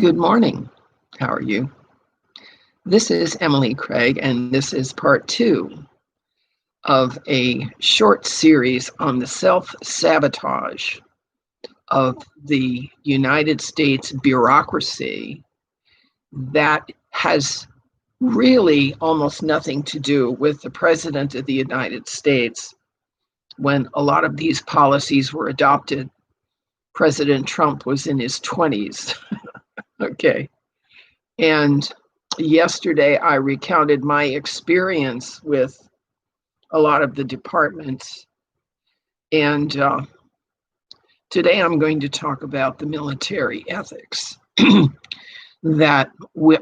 Good morning. How are you? This is Emily Craig, and this is part 2 of a short series on the self-sabotage of the United States bureaucracy that has really almost nothing to do with the President of the United States. When a lot of these policies were adopted, President Trump was in his 20s. Okay. And yesterday, I recounted my experience with a lot of the departments. And today, I'm going to talk about the military ethics that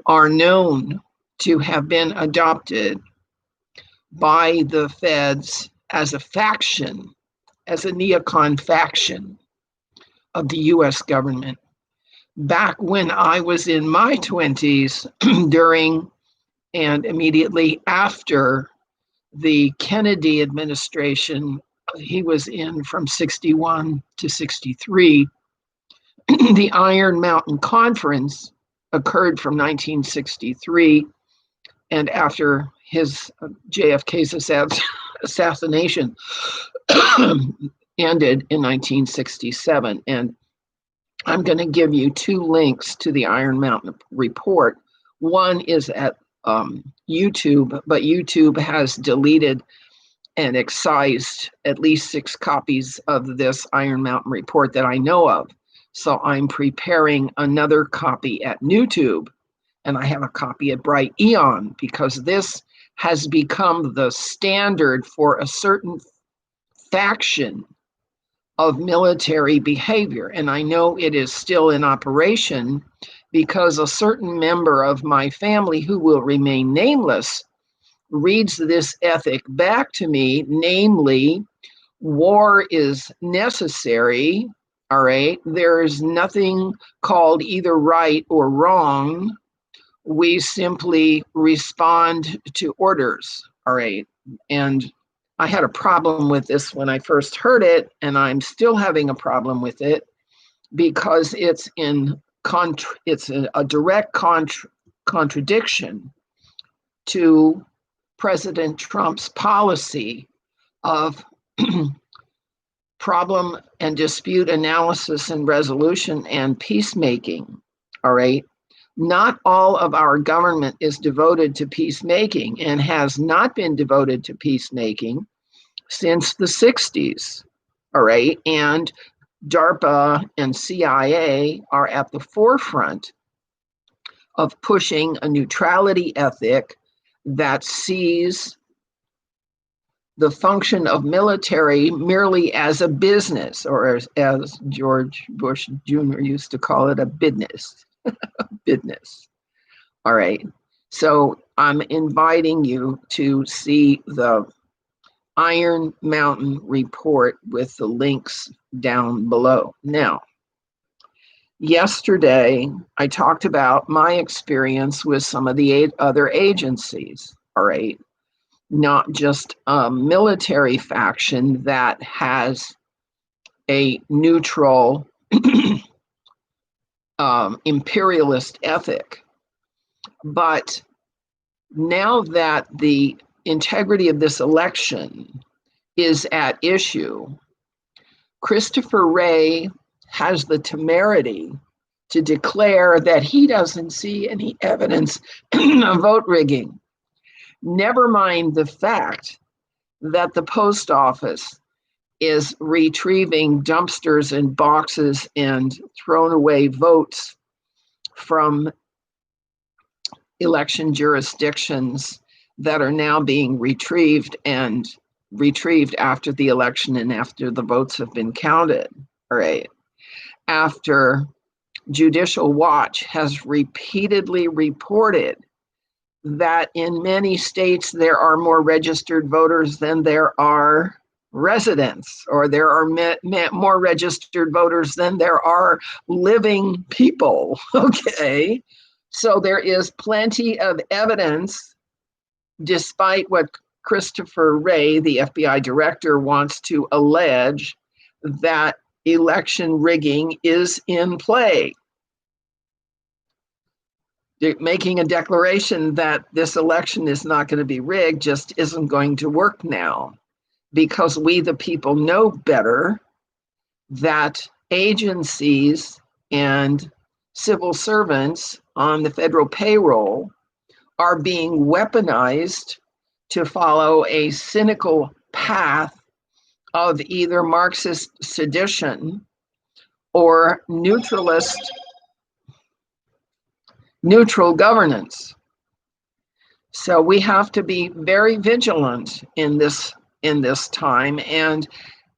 are known to have been adopted by the feds as a faction, as a neocon faction of the US government. Back when I was in my 20s, during and immediately after the Kennedy administration, he was in from 61 to 63. The Iron Mountain Conference occurred from 1963, and after his JFK's assassination ended in 1967. And I'm going to give you 2 links to the Iron Mountain report. One is at YouTube, but YouTube has deleted and excised at least 6 copies of this Iron Mountain report that I know of. So I'm preparing another copy at NewTube, and I have a copy at Bright Eon, because this has become the standard for a certain faction of military behavior. And I know it is still in operation because a certain member of my family, who will remain nameless, reads this ethic back to me, namely, war is necessary, all right? There is nothing called either right or wrong. We simply respond to orders, all right? And I had a problem with this when I first heard it, and I'm still having a problem with it because it's a direct contradiction to President Trump's policy of problem and dispute analysis and resolution and peacemaking, all right? Not all of our government is devoted to peacemaking and has not been devoted to peacemaking since the 60s, all right? And DARPA and CIA are at the forefront of pushing a neutrality ethic that sees the function of military merely as a business, or as George Bush Jr. used to call it, a business. Business. All right. So I'm inviting you to see the Iron Mountain report with the links down below. Now, yesterday, I talked about my experience with some of the other agencies, all right? Not just a military faction that has a neutral imperialist ethic. But now that the integrity of this election is at issue, Christopher Wray has the temerity to declare that he doesn't see any evidence of vote rigging. Never mind the fact that the post office is retrieving dumpsters and boxes and thrown away votes from election jurisdictions that are now being retrieved after the election and after the votes have been counted, all right? After Judicial Watch has repeatedly reported that in many states there are more registered voters than there are residents, or there are more registered voters than there are living people, okay? So there is plenty of evidence, despite what Christopher Wray, the FBI director, wants to allege, that election rigging is in play. making a declaration that this election is not going to be rigged just isn't going to work now, because we, the people, know better that agencies and civil servants on the federal payroll are being weaponized to follow a cynical path of either Marxist sedition or neutral governance. So we have to be very vigilant in this time and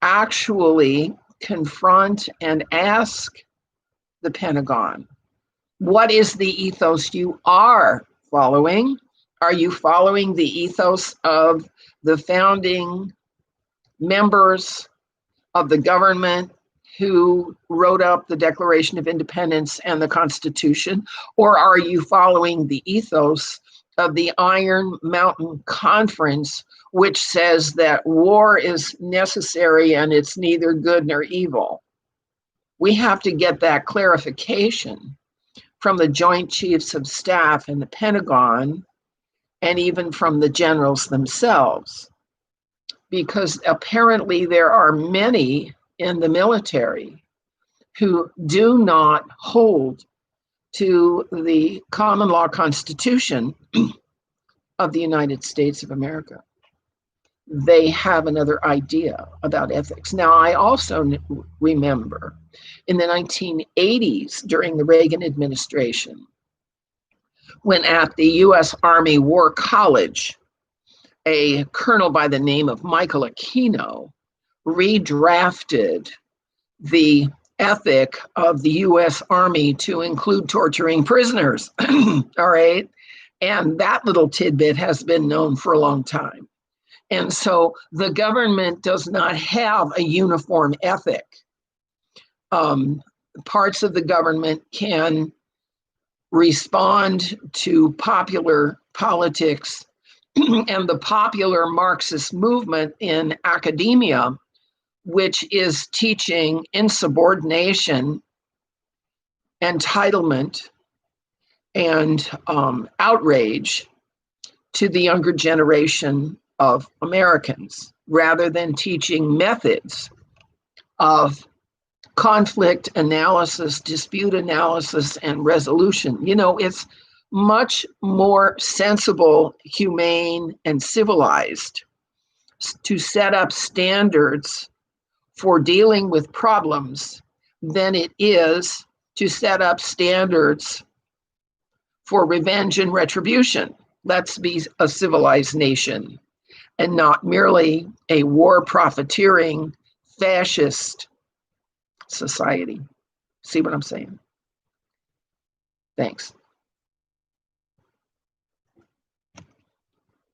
actually confront and ask the Pentagon, what is the ethos you are following? Are you following the ethos of the founding members of the government who wrote up the Declaration of Independence and the Constitution? Or are you following the ethos of the Iron Mountain Conference, which says that war is necessary and it's neither good nor evil? We have to get that clarification from the Joint Chiefs of Staff and the Pentagon, and even from the generals themselves, because apparently there are many in the military who do not hold to the common law Constitution of the United States of America. They have another idea about ethics. Now, I also remember in the 1980s, during the Reagan administration, when at the U.S. Army War College, a colonel by the name of Michael Aquino redrafted the ethic of the U.S. Army to include torturing prisoners. All right. And that little tidbit has been known for a long time. And so the government does not have a uniform ethic. Parts of the government can respond to popular politics and the popular Marxist movement in academia, which is teaching insubordination, entitlement, and outrage to the younger generation of Americans, rather than teaching methods of conflict analysis, dispute analysis, and resolution. You know, it's much more sensible, humane, and civilized to set up standards for dealing with problems than it is to set up standards for revenge and retribution. Let's be a civilized nation and not merely a war profiteering fascist society. See what I'm saying? Thanks.